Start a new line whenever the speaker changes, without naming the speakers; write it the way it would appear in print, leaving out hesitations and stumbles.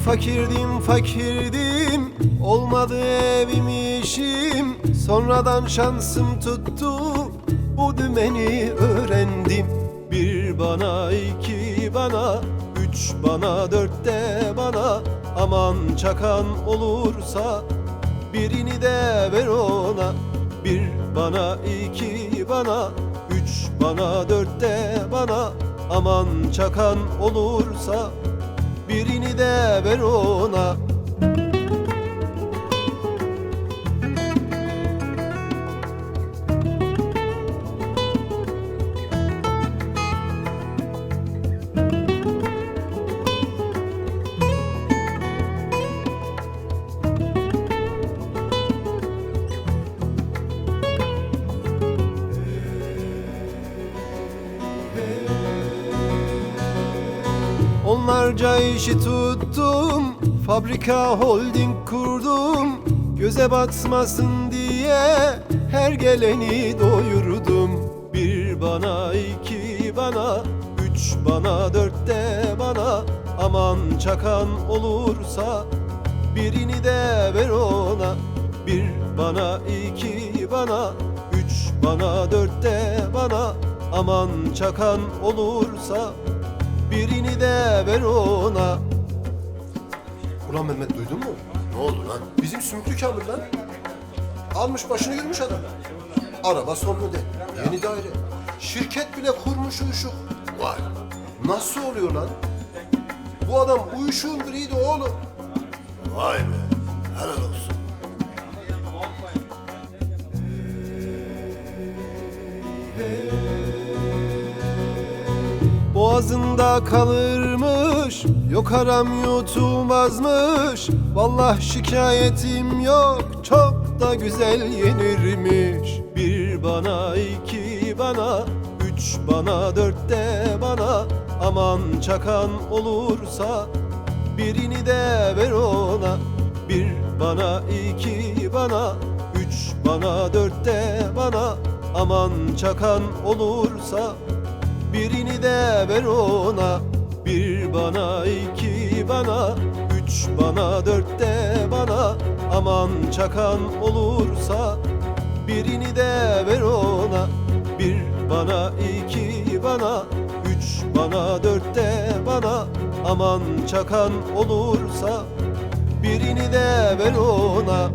fakirdim fakirdim, olmadı evim işim. Sonradan şansım tuttu, bu dümeni öğrendim. Bir bana iki bana, üç bana dört de bana. Aman çakan olursa birini de ver ona. Bir bana iki bana, üç bana dört de bana. Aman çakan olursa birini de ver ona. Onlarca işi tuttum, fabrika holding kurdum. Göze batmasın diye her geleni doyurdum. Bir bana iki bana, üç bana dört de bana. Aman çakan olursa birini de ver ona. Bir bana iki bana, üç bana dört de bana. Aman çakan olursa birini de ver ona.
Ulan Mehmet, duydun mu?
Ne oldu lan?
Bizim Sümüklü Kamil lan. Almış başını yürümüş adam. Araba son model, yeni daire. Şirket bile kurmuş uyuşuk.
Vay.
Nasıl oluyor lan? Bu adam uyuşuğun biriydi oğlum.
Vay be. Helal olsun.
Boğazında kalırmış, yok aram yutulmazmış. Vallahi şikayetim yok, çok da güzel yenirmiş. Bir bana iki bana, üç bana dört de bana. Aman çakan olursa birini de ver ona. Bir bana iki bana, üç bana dört de bana. Aman çakan olursa birini de ver ona. Bir bana iki bana, üç bana dört de bana. Aman çakan olursa birini de ver ona. Bir bana iki bana, üç bana dört de bana. Aman çakan olursa birini de ver ona.